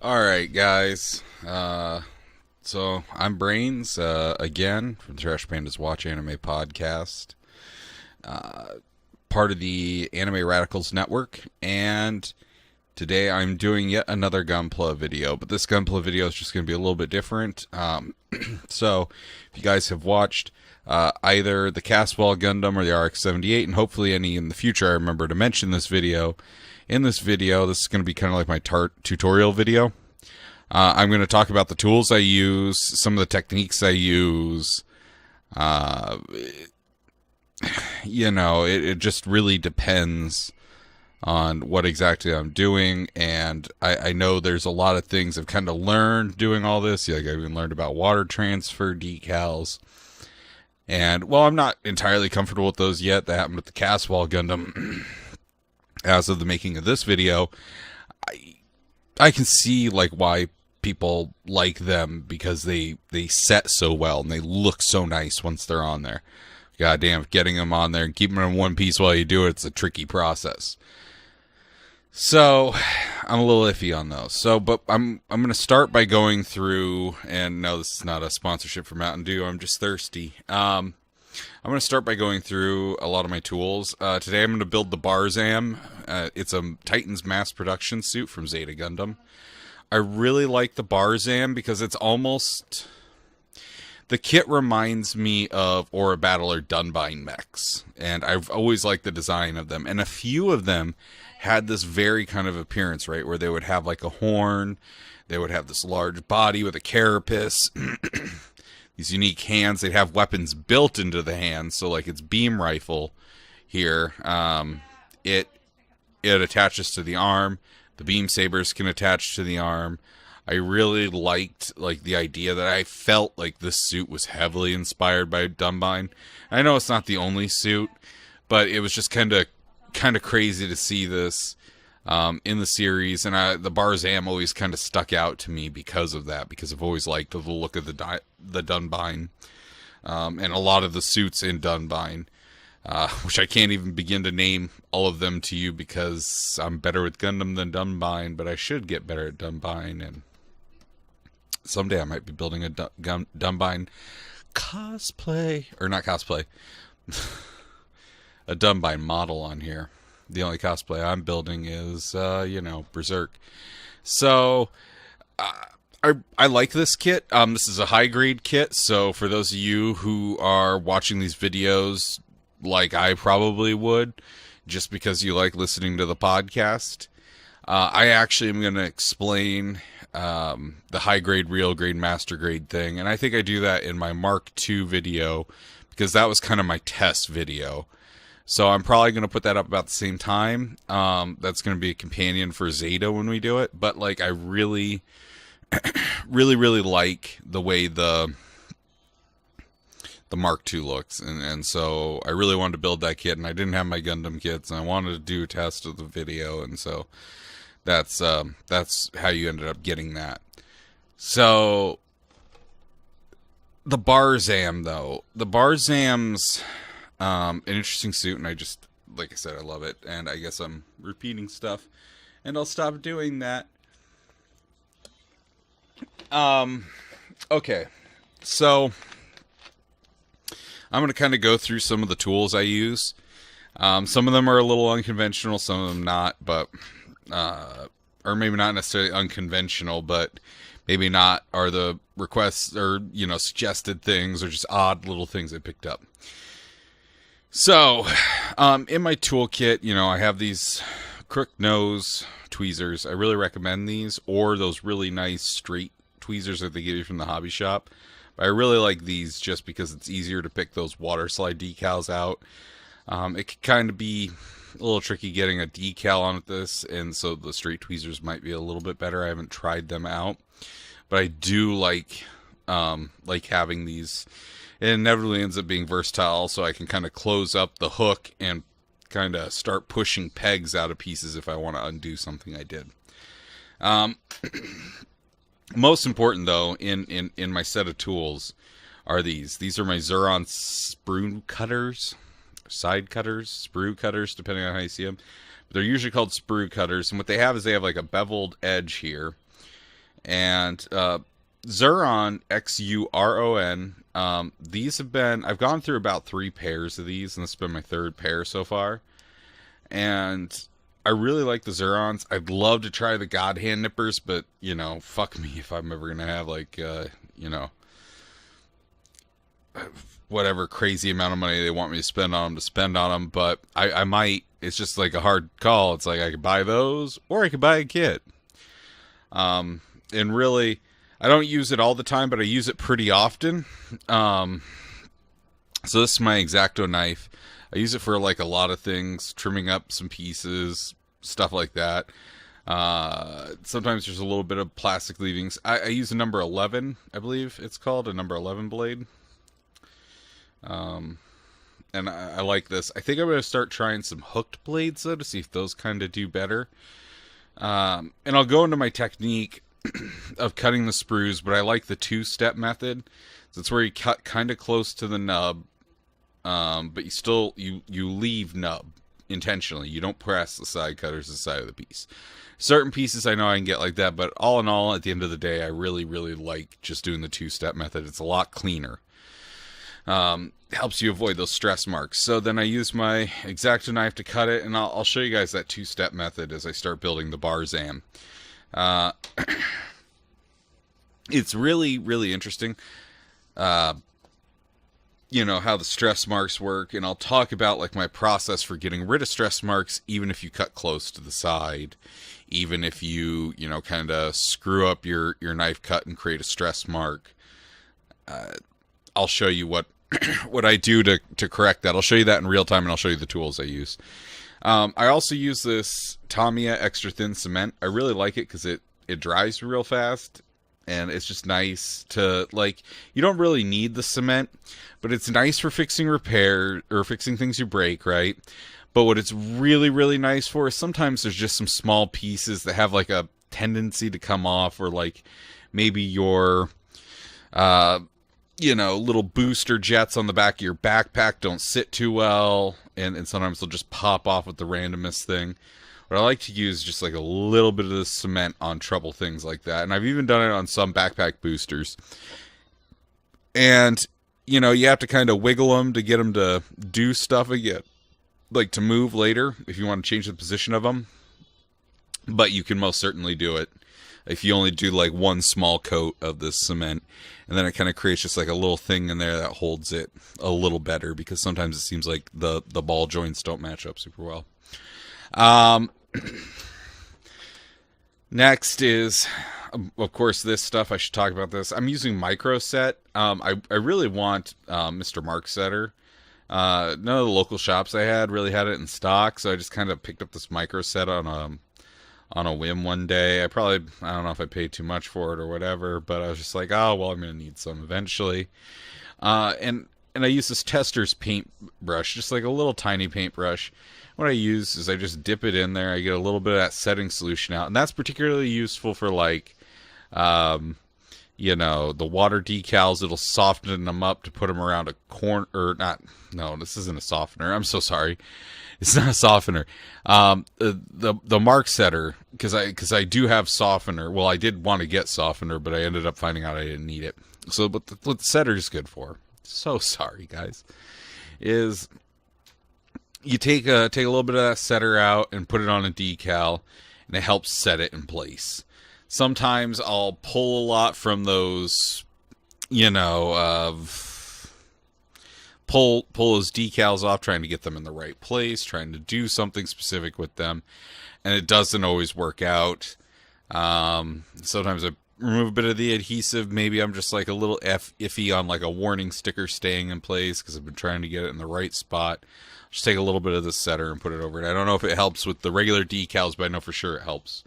Alright, guys. So I'm Brains, again, from the Trash Pandas Watch Anime podcast, part of the Anime Radicals Network, and today I'm doing yet another Gunpla video, but this Gunpla video is just going to be a little bit different. So, if you guys have watched either the Caswell Gundam or the RX-78, and hopefully any in the future, I remember to mention this video. In this video, this is going to be kind of like my tutorial video. I'm going to talk about the tools I use, some of the techniques I use. It just really depends on what exactly I'm doing, and I know there's a lot of things I've kind of learned doing all this. Like I've even learned about water transfer decals, and well, I'm not entirely comfortable with those yet. That happened with the Caswell Gundam. As of the making of this video, I can see like why people like them, because they set so well and they look so nice once they're on there. Goddamn, getting them on there and keeping them in one piece while you do it's a tricky process. So I'm a little iffy on those. But I'm going to start by going through, and no, this is not a sponsorship for Mountain Dew. I'm just thirsty. I'm going to start by going through a lot of my tools. Today I'm going to build the Barzam. It's a Titan's mass production suit from Zeta Gundam. I really like the Barzam because it's almost... The kit reminds me of Aura Battler Dunbine mechs, and I've always liked the design of them. And a few of them had this very kind of appearance, right, where they would have like a horn, they would have this large body with a carapace, these unique hands. They'd have weapons built into the hands, so like it's beam rifle here. It attaches to the arm. The beam sabers can attach to the arm. I really liked like the idea that I felt like this suit was heavily inspired by Dunbine. I know it's not the only suit, but it was just kind of crazy to see this in the series, and the Barzam always kind of stuck out to me because of that, because I've always liked the look of the Dunbine, and a lot of the suits in Dunbine, which I can't even begin to name all of them to you because I'm better with Gundam than Dunbine, but I should get better at Dunbine, and someday I might be building a Dunbine cosplay, or not cosplay, a Dunbine model on here. The only cosplay I'm building is, Berserk. So, I like this kit. This is a high grade kit, so for those of you who are watching these videos like I probably would, just because you like listening to the podcast, I actually am going to explain the high grade, real grade, master grade thing, and I think I do that in my Mark II video, because that was kind of my test video. So I'm probably going to put that up about the same time. That's going to be a companion for Zeta when we do it, but like I really, really like the way the Mark II looks, and so I really wanted to build that kit, and I didn't have my Gundam kits, and I wanted to do a test of the video, and so that's how you ended up getting that. So the Barzam, though, the Barzam's an interesting suit, and I just, like I said, I love it, and I guess I'm repeating stuff, and I'll stop doing that. Okay, so I'm going to kind of go through some of the tools I use. Some of them are a little unconventional, some of them not, but, or maybe not necessarily unconventional, but maybe not are the requests or, suggested things, or just odd little things I picked up. So, in my toolkit, I have these crook nose tweezers. I really recommend these, or those really nice straight tweezers that they give you from the hobby shop. But I really like these just because it's easier to pick those water slide decals out. It can kind of be a little tricky getting a decal on this, and so the straight tweezers might be a little bit better. I haven't tried them out, but I do like having these. It inevitably ends up being versatile, so I can kind of close up the hook and kind of start pushing pegs out of pieces if I want to undo something I did. Most important, though, in my set of tools are these. These are my Zuron sprue cutters, side cutters, sprue cutters, depending on how you see them. But they're usually called sprue cutters, and what they have is they have like a beveled edge here, And Xuron, Xuron. These have been, I've gone through about 3 pairs of these, and this has been my 3rd pair so far. And I really like the Zurons. I'd love to try the God Hand Nippers, but, you know, fuck me if I'm ever going to have, like, you know, whatever crazy amount of money they want me to spend on them. But I might, it's just like a hard call. It's like I could buy those, or I could buy a kit. And really, I don't use it all the time, but I use it pretty often. So this is my X-Acto knife. I use it for like a lot of things, trimming up some pieces, stuff like that. Sometimes there's a little bit of plastic leavings. I use a number 11, I believe it's called, a number 11 blade. And I like this. I think I'm going to start trying some hooked blades, though, to see if those kind of do better. And I'll go into my technique of cutting the sprues, but I like the 2-step method. So it's where you cut kind of close to the nub, but you still, you leave nub intentionally. You don't press the side cutters to the side of the piece. Certain pieces I know I can get like that, but all in all, at the end of the day, I really, really like just doing the 2-step method. It's a lot cleaner. Helps you avoid those stress marks. So then I use my X-Acto knife to cut it, and I'll show you guys that 2-step method as I start building the Barzam. It's really, really interesting, you know, how the stress marks work, and I'll talk about like my process for getting rid of stress marks, even if you cut close to the side, even if you know, kind of screw up your knife cut and create a stress mark. I'll show you what what I do to correct that. I'll show you that in real time, and I'll show you the tools I use. I also use this Tamiya extra thin cement. I really like it because it dries real fast, and it's just nice to, like, you don't really need the cement, but it's nice for fixing repair or fixing things you break, right? But what it's really, really nice for is sometimes there's just some small pieces that have like a tendency to come off, or like maybe your you know, little booster jets on the back of your backpack don't sit too well, and sometimes they'll just pop off with the randomest thing. What I like to use is just like a little bit of the cement on trouble things like that, and I've even done it on some backpack boosters. And, you know, you have to kind of wiggle them to get them to do stuff again, like to move later if you want to change the position of them. But you can most certainly do it if you only do like one small coat of this cement, and then it kind of creates just like a little thing in there that holds it a little better, because sometimes it seems like the ball joints don't match up super well. Next is, of course, this stuff. I should talk about this. I'm using Microset. I really want Mr. Mark Setter. None of the local shops I had really had it in stock, so I just kind of picked up this Microset on a whim one day. I don't know if I paid too much for it or whatever, but I was just like, oh, well, I'm going to need some eventually. And I use this Tester's paintbrush, just like a little tiny paintbrush. What I use is I just dip it in there. I get a little bit of that setting solution out, and that's particularly useful for like, you know, the water decals. It'll soften them up to put them around a corner, or not. No, this isn't a softener. I'm so sorry. It's not a softener. The Mark Setter, because I do have softener. Well, I did want to get softener, but I ended up finding out I didn't need it. So, what the setter is good for, so sorry guys, is you take a little bit of that setter out and put it on a decal, and it helps set it in place. Sometimes I'll pull a lot from those, you know, pull those decals off, trying to get them in the right place, trying to do something specific with them, and it doesn't always work out. Sometimes I remove a bit of the adhesive. Maybe I'm just like a little iffy on like a warning sticker staying in place because I've been trying to get it in the right spot. Just take a little bit of the setter and put it over it. I don't know if it helps with the regular decals, but I know for sure it helps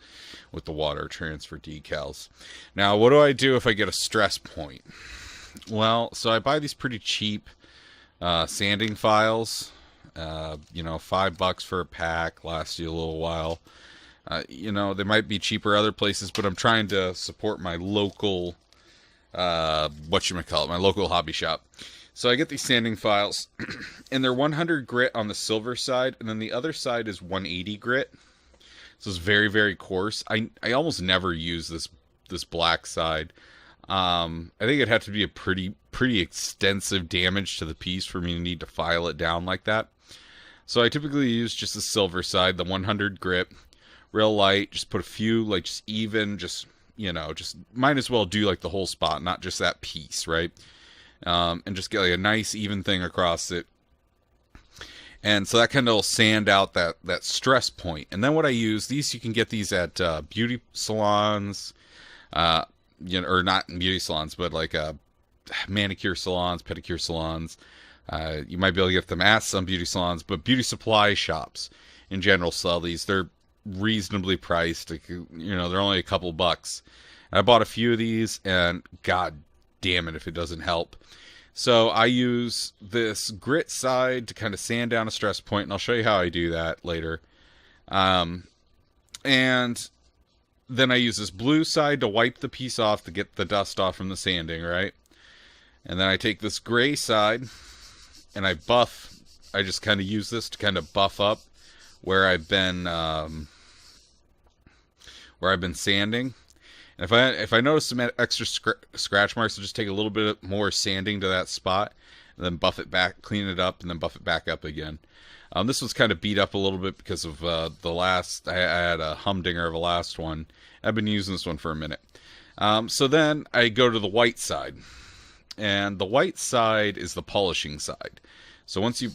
with the water transfer decals. Now, what do I do if I get a stress point? Well, so I buy these pretty cheap sanding files. You know, $5 for a pack, lasts you a little while. You know, they might be cheaper other places, but I'm trying to support my local, my local hobby shop. So I get these sanding files, and they're 100 grit on the silver side, and then the other side is 180 grit. So it's very, very coarse. I almost never use this this black side. I think it had to be a pretty extensive damage to the piece for me to need to file it down like that. So I typically use just the silver side, the 100 grit, real light. Just put a few, like just even, just just might as well do like the whole spot, not just that piece, right? And just get like a nice even thing across it. And so that kind of will sand out that stress point. And then what I use, you can get these at beauty salons, or not beauty salons, but like manicure salons, pedicure salons. You might be able to get them at some beauty salons, but beauty supply shops in general sell these. They're reasonably priced. They're only a couple bucks. And I bought a few of these, and god damn it if it doesn't help. So I use this grit side to kind of sand down a stress point, and I'll show you how I do that later. And then I use this blue side to wipe the piece off to get the dust off from the sanding, right? And then I take this gray side, and I just kind of use this to kind of buff up where I've been sanding. And if I notice some extra scratch marks, I'll just take a little bit more sanding to that spot, and then buff it back, clean it up, and then buff it back up again. This was kind of beat up a little bit because of the last. I had a humdinger of a last one. I've been using this one for a minute. So then I go to the white side, and the white side is the polishing side. So once you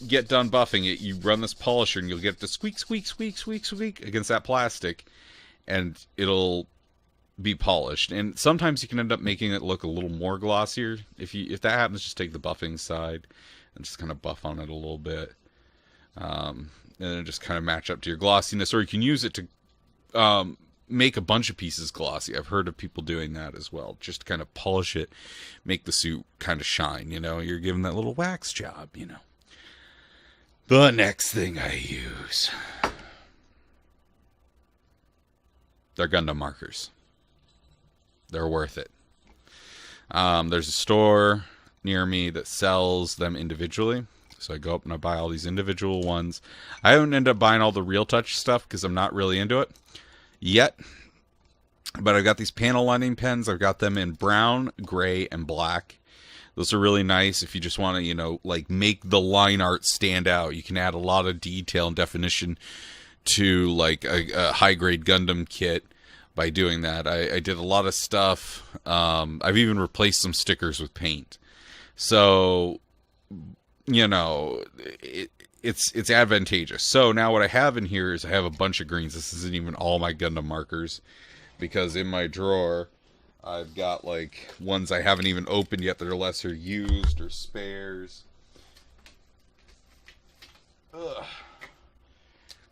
get done buffing it, you run this polisher, and you'll get the squeak, squeak, squeak, squeak, squeak against that plastic, and it'll be polished. And sometimes you can end up making it look a little more glossier. If that happens, just take the buffing side and just kind of buff on it a little bit, and then just kind of match up to your glossiness. Or you can use it to make a bunch of pieces glossy. I've heard of people doing that as well, just to kind of polish it, make the suit kind of shine. You're giving that little wax job. The next thing I use, they're Gundam markers. They're worth it. There's a store near me that sells them individually. So I go up and I buy all these individual ones. I don't end up buying all the Real Touch stuff because I'm not really into it yet. But I've got these panel lining pens. I've got them in brown, gray, and black. Those are really nice if you just want to, like make the line art stand out. You can add a lot of detail and definition to like a High Grade Gundam kit by doing that. I did a lot of stuff. I've even replaced some stickers with paint. So, it's advantageous. So now what I have in here is I have a bunch of greens. This isn't even all my Gundam markers, because in my drawer I've got like ones I haven't even opened yet that are lesser used or spares. Ugh.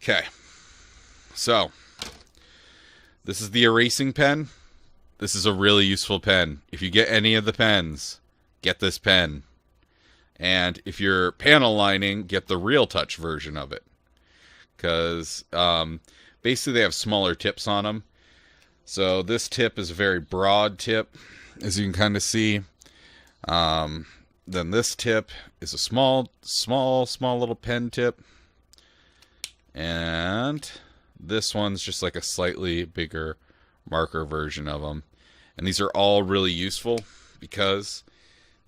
Okay. So this is the erasing pen. This is a really useful pen. If you get any of the pens, get this pen. And if you're panel lining, get the Real Touch version of it. Because basically they have smaller tips on them. So this tip is a very broad tip, as you can kind of see. Then this tip is a small little pen tip. And this one's just like a slightly bigger marker version of them. And these are all really useful because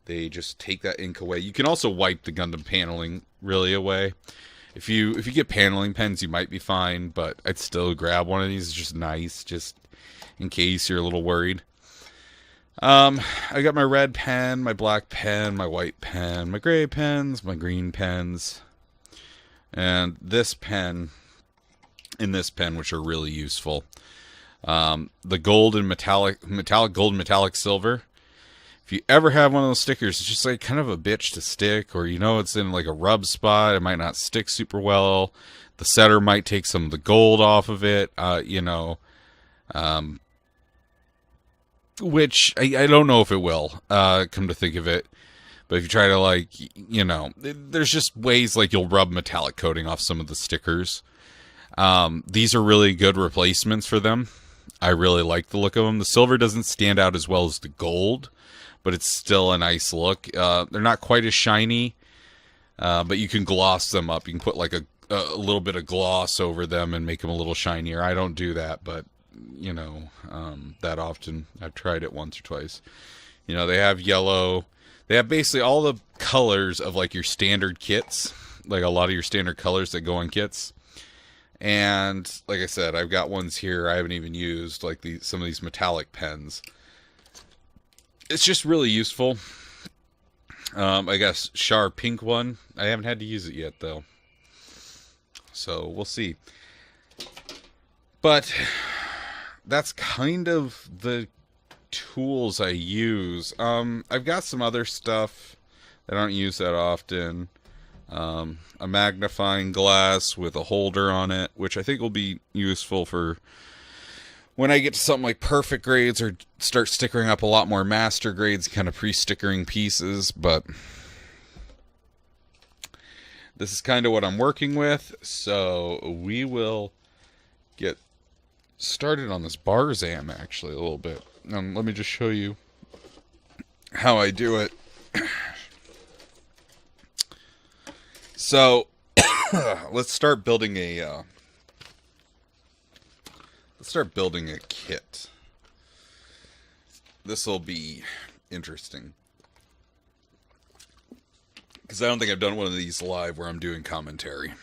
they just take that ink away. You can also wipe the Gundam paneling really away. If you get paneling pens, you might be fine, but I'd still grab one of these. It's just nice, just in case you're a little worried. I got my red pen, my black pen, my white pen, my gray pens, my green pens, and this pen and this pen, which are really useful. The gold and metallic gold and metallic silver. If you ever have one of those stickers, it's just like kind of a bitch to stick, or it's in like a rub spot, it might not stick super well. The setter might take some of the gold off of it, which I don't know if it will, come to think of it. But if you try to there's just ways like you'll rub metallic coating off some of the stickers. These are really good replacements for them. I really like the look of them. The silver doesn't stand out as well as the gold, but it's still a nice look. They're not quite as shiny, but you can gloss them up. You can put like a little bit of gloss over them and make them a little shinier. I don't do that, but that often. I've tried it once or twice. They have yellow. They have basically all the colors of like your standard kits, like a lot of your standard colors that go on kits. And like I said, I've got ones here I haven't even used, like some of these metallic pens. It's just really useful. I guess Char pink one. I haven't had to use it yet though, so we'll see. But that's kind of the tools I use. I've got some other stuff that I don't use that often. A magnifying glass with a holder on it, which I think will be useful for when I get to something like perfect grades or start stickering up a lot more master grades, kind of pre-stickering pieces. But this is kind of what I'm working with, so we will get started on this Barzam actually a little bit. Let me just show you how I do it. So let's start building a kit. This will be interesting because I don't think I've done one of these live where I'm doing commentary.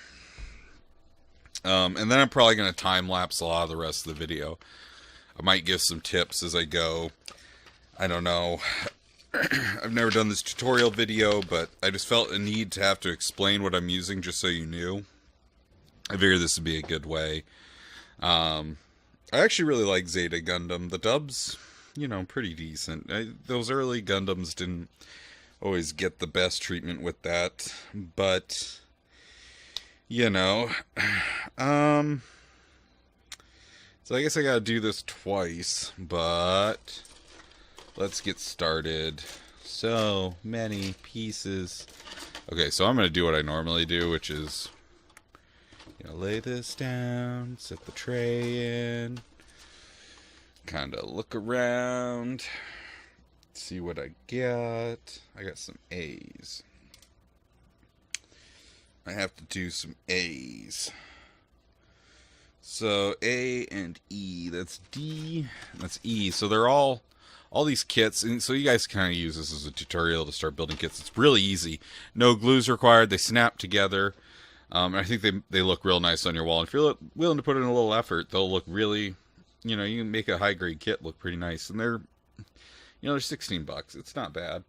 And then I'm probably going to time lapse a lot of the rest of the video. I might give some tips as I go. I don't know. I've never done this tutorial video, but I just felt a need to have to explain what I'm using just so you knew. I figured this would be a good way. I actually really like Zeta Gundam. The dubs, pretty decent. Those early Gundams didn't always get the best treatment with that, but so I guess I gotta do this twice, but let's get started. So many pieces. Okay, so I'm gonna do what I normally do, which is lay this down, set the tray in, kind of look around, see what I got. I got some A's. I have to do some A's. So A and E, that's D, that's E. So they're all these kits, and so you guys kind of use this as a tutorial to start building kits. It's really easy. No glues required. They snap together. I think they look real nice on your wall. And if you're willing to put in a little effort, they'll look really, you can make a high grade kit look pretty nice. And they're, they're $16. It's not bad.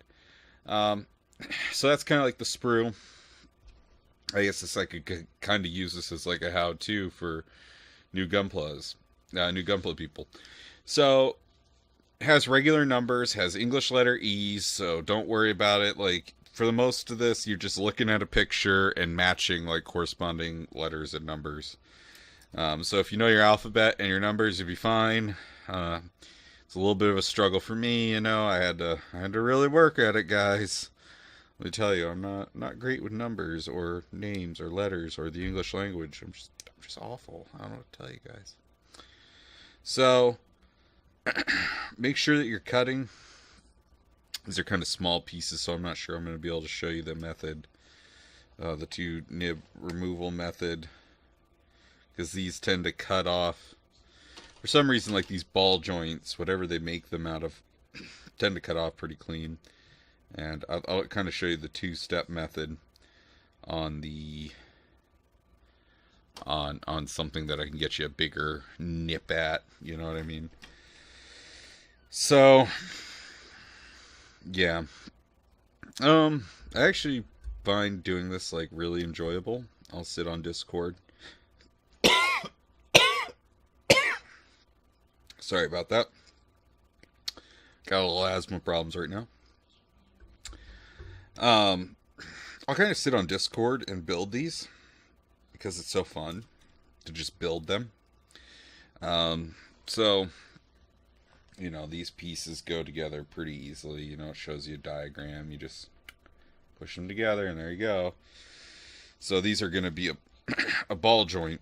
So that's kind of like the sprue. I guess I could kind of use this as like a how-to for new gunplas, new gunpla people. So it has regular numbers, has English letter E's, so don't worry about it. Like for the most of this, you're just looking at a picture and matching like corresponding letters and numbers. So if you know your alphabet and your numbers, you'll be fine. It's a little bit of a struggle for me, I had to really work at it, guys. Let me tell you, I'm not great with numbers or names or letters or the English language. I'm just awful. I don't know what to tell you guys. So make sure that you're cutting. These are kind of small pieces, so I'm not sure I'm going to be able to show you the method, the 2 nib removal method, because these tend to cut off. For some reason, like these ball joints, whatever they make them out of, tend to cut off pretty clean. And I'll kind of show you the 2-step method on the on something that I can get you a bigger nip at, you know what I mean? So yeah. I actually find doing this like really enjoyable. I'll sit on Discord. Sorry about that. Got a little asthma problems right now. I'll kind of sit on Discord and build these because it's so fun to just build them. So, these pieces go together pretty easily. It shows you a diagram. You just push them together and there you go. So these are going to be a ball joint.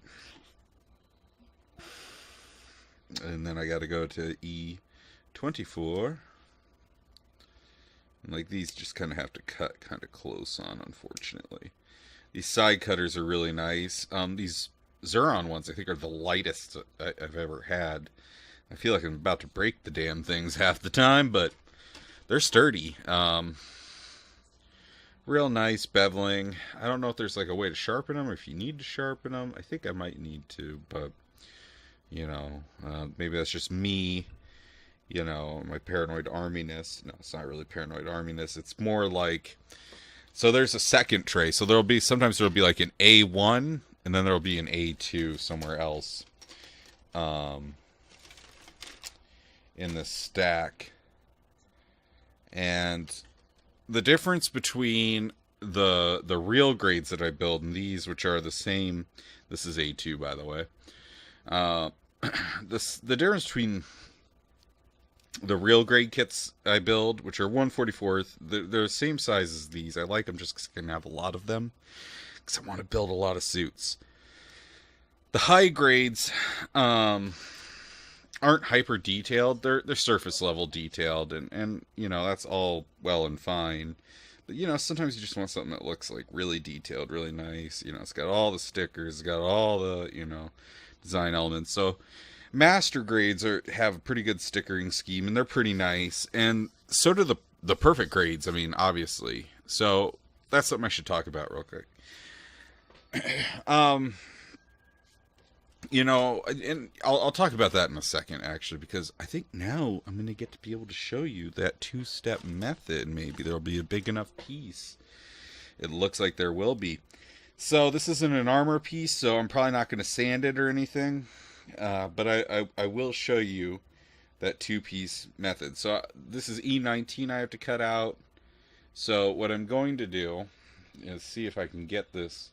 And then I got to go to E24. And like these just kind of have to cut kind of close on, unfortunately. These side cutters are really nice. These Zuron ones, I think, are the lightest I've ever had. I feel like I'm about to break the damn things half the time, but they're sturdy. Real nice beveling. I don't know if there's like a way to sharpen them or if you need to sharpen them. I think I might need to, but maybe that's just me. My paranoid arminess. No, it's not really paranoid arminess. It's more like, so there's a second tray. So sometimes there'll be like an A1 and then there'll be an A2 somewhere else in the stack. And the difference between the real grades that I build and these, which are the same, this is A2 by the way. The difference between the real grade kits I build, which are 1/44th, they're the same size as these. I like them just because I can have a lot of them, because I want to build a lot of suits. The high grades aren't hyper detailed. They're surface level detailed, and that's all well and fine. But sometimes you just want something that looks like really detailed, really nice. It's got all the stickers, it's got all the design elements. So master grades have a pretty good stickering scheme, and they're pretty nice. And so do the perfect grades. I mean, obviously. So that's something I should talk about real quick. And I'll talk about that in a second, actually, because I think now I'm going to get to be able to show you that two-step method. Maybe there'll be a big enough piece. It looks like there will be. So this isn't an armor piece, so I'm probably not going to sand it or anything. But I will show you that two-piece method. So this is E19 I have to cut out. So what I'm going to do is see if I can get this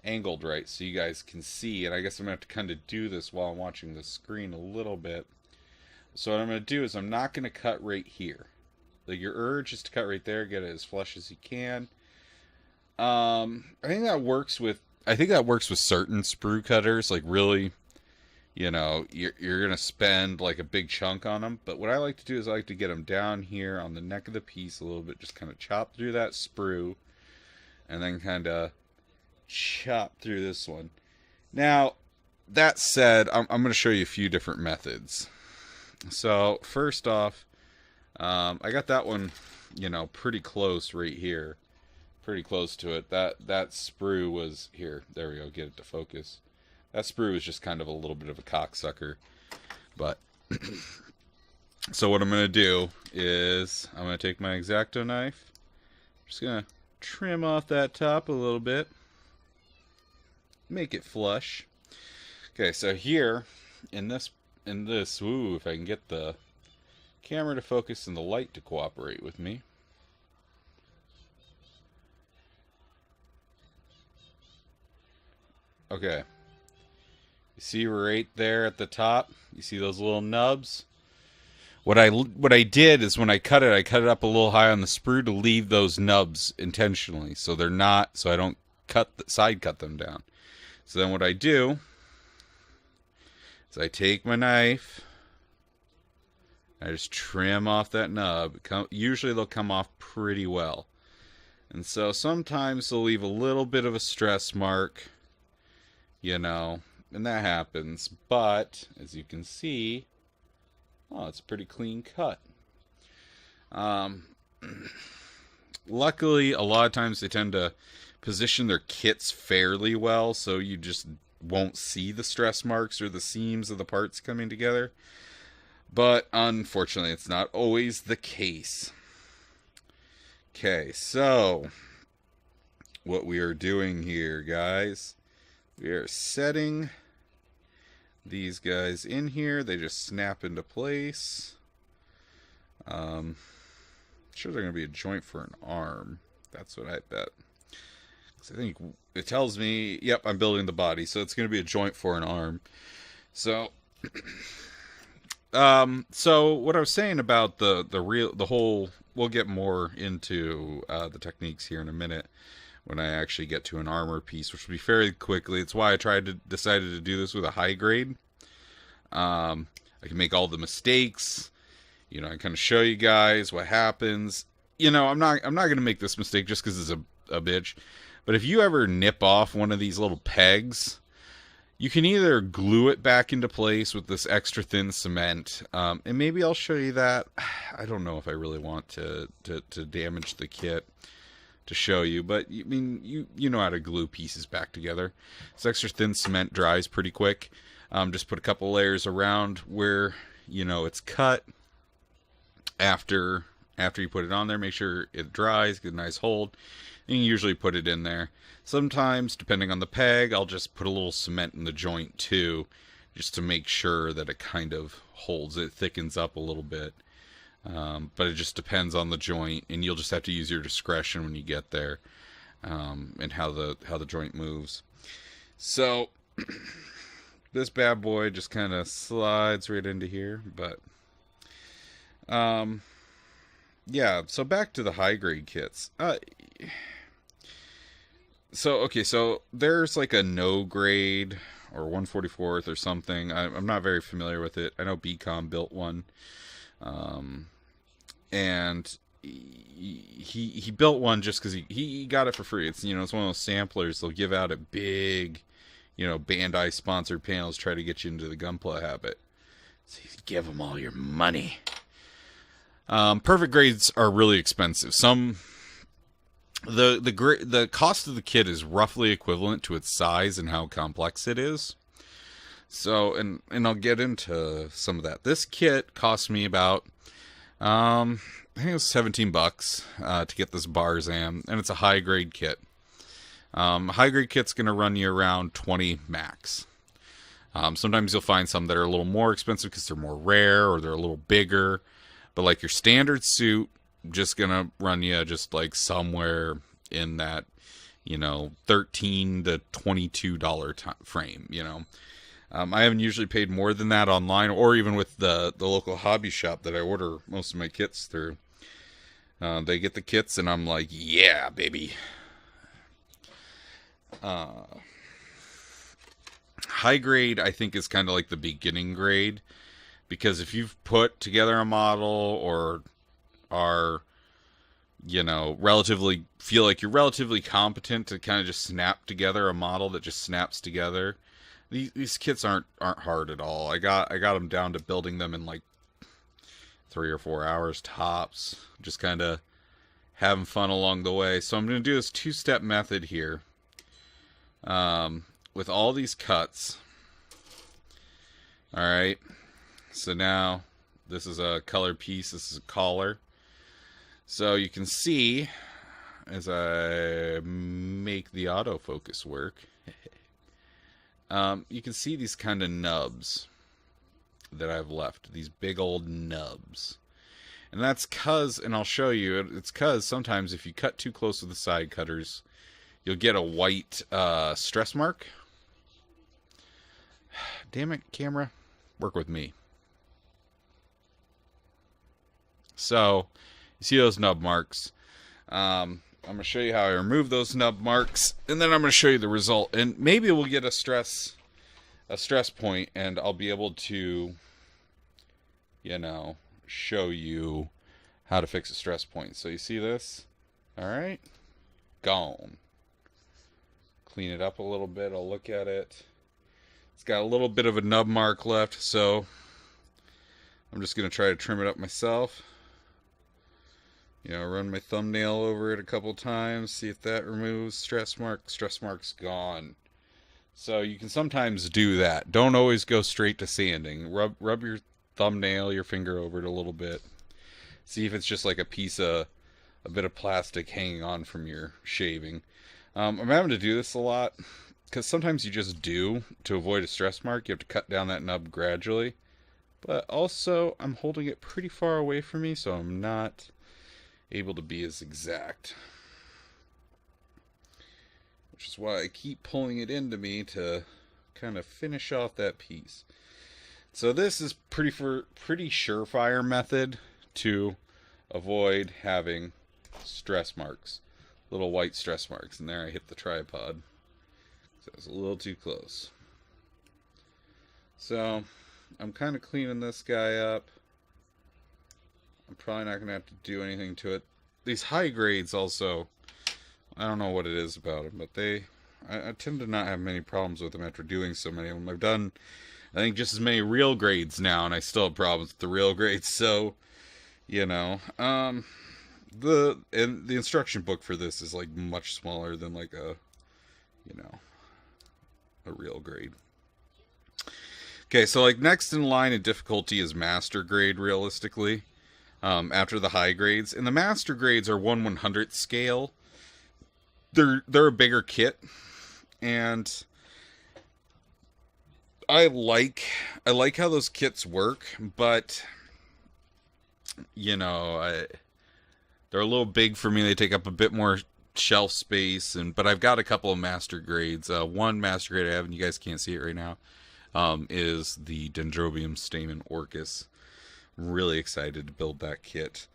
angled right so you guys can see. And I guess I'm going to have to kind of do this while I'm watching the screen a little bit. So what I'm going to do is I'm not going to cut right here. Like, your urge is to cut right there, get it as flush as you can. I think that works with certain sprue cutters. Like, really, you're going to spend like a big chunk on them. But what I like to do is I like to get them down here on the neck of the piece a little bit, just kind of chop through that sprue, and then kind of chop through this one. Now, that said, I'm going to show you a few different methods. So first off, I got that one, pretty close right here. Pretty close to it. That sprue was here. There we go. Get it to focus. That sprue was just kind of a little bit of a cocksucker. But so what I'm going to do is I'm going to take my X-Acto knife. Just going to trim off that top a little bit. Make it flush. Okay, so here in this, ooh, if I can get the camera to focus and the light to cooperate with me. Okay. You see right there at the top? You see those little nubs? What I did is when I cut it up a little high on the sprue to leave those nubs intentionally, so they're not, so I don't side cut them down. So then what I do is I take my knife, I just trim off that nub. Usually they'll come off pretty well. And so sometimes they'll leave a little bit of a stress mark, and that happens. But, as you can see, it's a pretty clean cut. Luckily, a lot of times they tend to position their kits fairly well, so you just won't see the stress marks or the seams of the parts coming together. But unfortunately, it's not always the case. Okay, so what we are doing here, guys, we are setting these guys in here. They just snap into place. Sure, they're going to be a joint for an arm. That's what I bet. I think it tells me, yep, I'm building the body, so it's going to be a joint for an arm. So, so what I was saying about the whole, we'll get more into the techniques here in a minute when I actually get to an armor piece, which will be fairly quickly. It's why I decided to do this with a high grade. I can make all the mistakes. I kind of show you guys what happens. I'm not going to make this mistake just because it's a bitch. But if you ever nip off one of these little pegs, You can either glue it back into place with this extra thin cement, and maybe I'll show you that. I don't know if I really want to damage the kit to show you, but I mean, you know how to glue pieces back together. This extra thin cement dries pretty quick. Just put a couple layers around where it's cut. After you put it on there, make sure it dries, get a nice hold, and you usually put it in there. Sometimes, depending on the peg, I'll just put a little cement in the joint too, just to make sure that it kind of holds, it thickens up a little bit. But it just depends on the joint, and you'll just have to use your discretion when you get there, and how the joint moves. So this bad boy just kind of slides right into here, but yeah. So back to the high grade kits. So there's like a no grade or 144th or something. I'm not very familiar with it. I know BCom built one. And he built one just because he got it for free. It's it's one of those samplers they'll give out at big, Bandai sponsored panels, try to get you into the gunpla habit. So you give them all your money. Perfect grades are really expensive. The cost of the kit is roughly equivalent to its size and how complex it is. So, and I'll get into some of that. This kit cost me about, I think it was $17 to get this Barzam, and it's a high grade kit. High grade kit's going to run you around 20 max. Sometimes you'll find some that are a little more expensive because they're more rare or they're a little bigger. But like your standard suit, just going to run you just like somewhere in that, $13 to $22 frame, I haven't usually paid more than that online or even with the local hobby shop that I order most of my kits through. They get the kits and I'm like, yeah, baby. High grade, I think, is kind of like the beginning grade, because if you've put together a model or are, relatively feel like you're relatively competent to kind of just snap together a model that just snaps together, these kits aren't hard at all. I got them down to building them in like 3 or 4 hours tops, just kind of having fun along the way. So I'm going to do this 2-step method here. With all these cuts. Alright, so now this is a color piece, this is a collar. So you can see, as I make the autofocus work, you can see these kind of nubs that I've left, these big old nubs. And that's because, and I'll show you, it's because sometimes if you cut too close to the side cutters, you'll get a white stress mark. Damn it, camera. Work with me. So, you see those nub marks. I'm going to show you how I remove those nub marks, and then I'm going to show you the result. And maybe we'll get a stress point, and I'll be able to, show you how to fix a stress point. So you see this? Alright. Gone. Clean it up a little bit. I'll look at it. It's got a little bit of a nub mark left, so I'm just going to try to trim it up myself. Run my thumbnail over it a couple times, see if that removes stress mark. Stress mark's gone. So you can sometimes do that. Don't always go straight to sanding. Rub your thumbnail, your finger over it a little bit. See if it's just like a bit of plastic hanging on from your shaving. I'm having to do this a lot because sometimes you just do, to avoid a stress mark, you have to cut down that nub gradually. But also, I'm holding it pretty far away from me, so I'm not able to be as exact. Which is why I keep pulling it into me to kind of finish off that piece. So this is pretty surefire method to avoid having stress marks. Little white stress marks. And there I hit the tripod. So it's a little too close. So I'm kind of cleaning this guy up. I'm probably not going to have to do anything to it. These high grades also, I don't know what it is about them, but they I tend to not have many problems with them after doing so many of them. I've done, I think, just as many real grades now, and I still have problems with the real grades. So, you know, the instruction book for this is like much smaller than like a, you know, a real grade. Okay, so like next in line in difficulty is master grade, realistically. After the high grades, and the master grades are 1/100th scale. They're a bigger kit, and I like how those kits work, but you know, they're a little big for me. They take up a bit more shelf space, but I've got a couple of master grades. One master grade I have, and you guys can't see it right now, is the Dendrobium Stamen Orcus. Really excited to build that kit,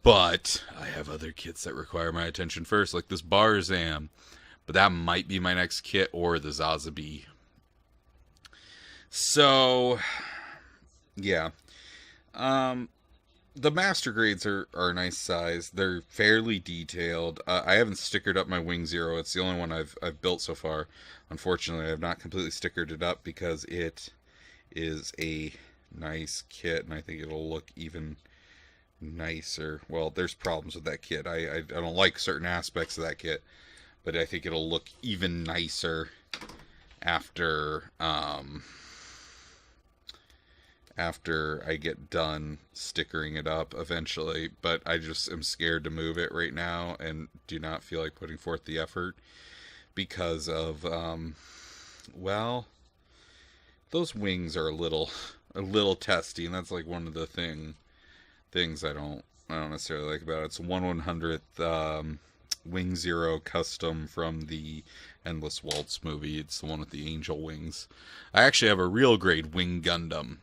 but I have other kits that require my attention first, like this Barzam, but that might be my next kit, or the Zazabi. So yeah, the master grades are a nice size. They're fairly detailed. I haven't stickered up my Wing Zero. It's the only one I've built so far. Unfortunately, I have not completely stickered it up because it is a nice kit, and I think it'll look even nicer. Well, there's problems with that kit. I don't like certain aspects of that kit, but I think it'll look even nicer after after I get done stickering it up eventually. But I just am scared to move it right now and do not feel like putting forth the effort because of well, those wings are a little testy, and that's like one of the things I don't necessarily like about it. It's a 1/100th Wing Zero custom from the Endless Waltz movie. It's the one with the angel wings. I actually have a real grade Wing Gundam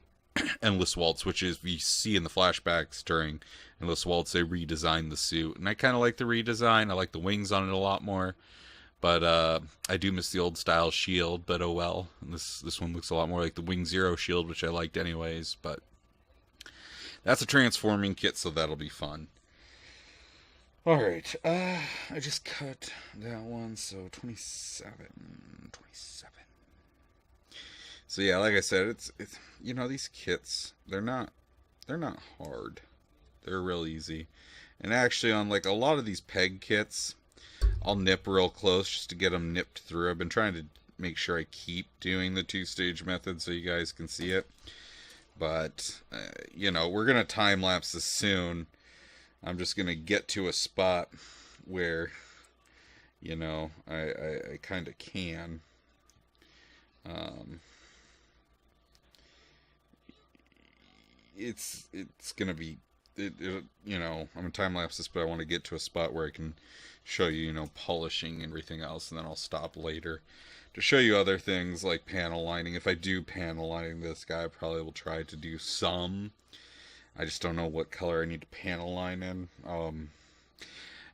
Endless Waltz, which is we see in the flashbacks during Endless Waltz. They redesigned the suit, and I kind of like the redesign. I like the wings on it a lot more. But I do miss the old style shield, but oh well. And this one looks a lot more like the Wing Zero shield, which I liked anyways. But that's a transforming kit, so that'll be fun. Alright, I just cut that one, so 27. So yeah, like I said, it's you know, these kits, they're not hard. They're real easy. And actually on like a lot of these peg kits, I'll nip real close just to get them nipped through. I've been trying to make sure I keep doing the two-stage method so you guys can see it. But, you know, we're going to time-lapse this soon. I'm just going to get to a spot where, you know, I kind of can. It's going to be, you know, I'm going to time-lapse this, but I want to get to a spot where I can show you, you know, polishing and everything else, and then I'll stop later to show you other things like panel lining. If I do panel lining this guy, I probably will try to do some. I just don't know what color I need to panel line in.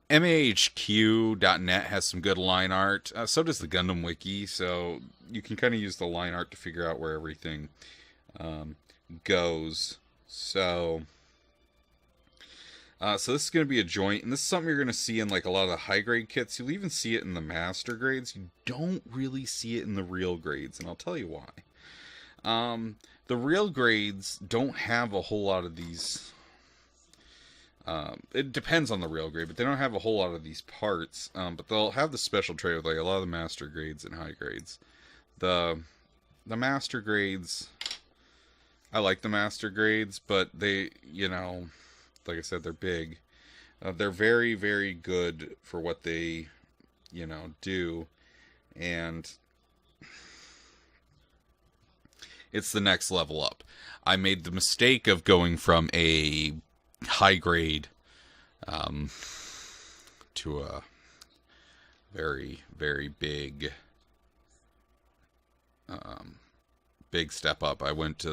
MAHQ.net has some good line art. So does the Gundam Wiki, so you can kind of use the line art to figure out where everything goes. So this is going to be a joint, and this is something you're going to see in like a lot of the high grade kits. You'll even see it in the master grades. You don't really see it in the real grades, and I'll tell you why. The real grades don't have a whole lot of these. It depends on the real grade, but they don't have a whole lot of these parts. But they'll have the special tray with like a lot of the master grades and high grades. The master grades, I like the master grades, but they, you know, like I said, they're big. They're very, very good for what they, you know, do. And it's the next level up. I made the mistake of going from a high grade to a very, very big big step up. I went to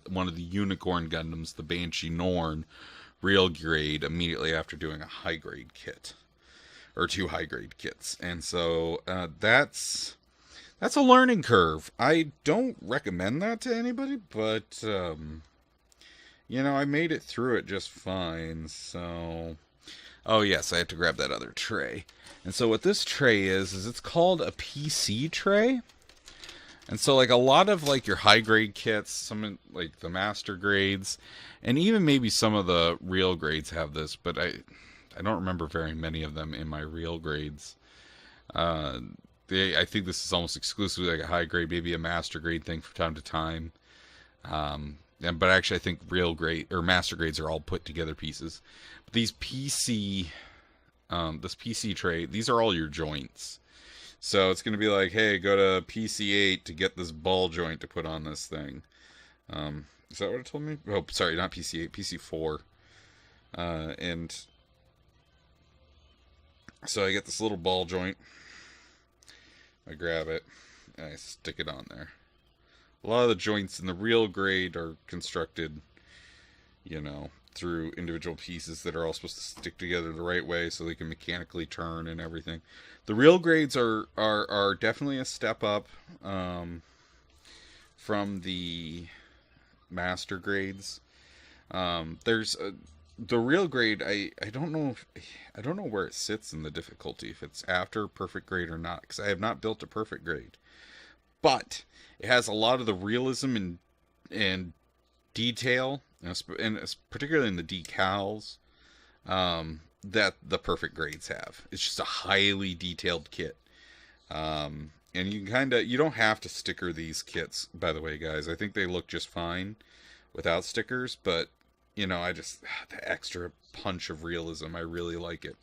one of the Unicorn Gundams, the Banshee Norn, real grade immediately after doing a high grade kit, or 2 high grade kits, and so that's a learning curve. I don't recommend that to anybody, but you know, I made it through it just fine. So Oh yes, I had to grab that other tray. And so what this tray is it's called a PC tray. And so like a lot of like your high grade kits, some like the master grades, and even maybe some of the real grades have this, but I don't remember very many of them in my real grades. Uh, I think this is almost exclusively like a high grade, maybe a master grade thing from time to time. But actually, I think real grade or master grades are all put together pieces. But these this PC tray, these are all your joints. So it's going to be like, hey, go to PC8 to get this ball joint to put on this thing. Is that what it told me? Oh, sorry, not PC8, PC4. And so I get this little ball joint. I grab it, and I stick it on there. A lot of the joints in the real grade are constructed, through individual pieces that are all supposed to stick together the right way so they can mechanically turn and everything. The real grades are definitely a step up from the master grades. The real grade. I don't know where it sits in the difficulty, if it's after perfect grade or not, because I have not built a perfect grade. But it has a lot of the realism and detail, and particularly in the decals, that the perfect grades have. It's just a highly detailed kit. And you don't have to sticker these kits, by the way, guys. I think they look just fine without stickers, but, the extra punch of realism, I really like it.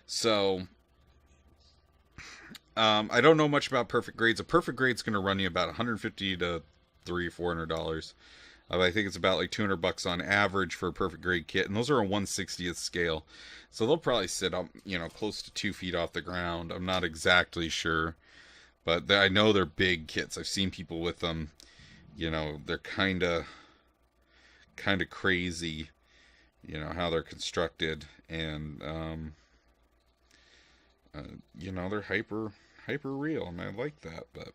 So, I don't know much about perfect grades. A perfect grade's going to run you about $150 to $300-$400. I think it's about like $200 on average for a perfect grade kit, and those are a 1/60th scale, so they'll probably sit up, close to 2 feet off the ground. I'm not exactly sure, but I know they're big kits. I've seen people with them. They're kind of crazy, how they're constructed, and they're hyper real, and I like that, but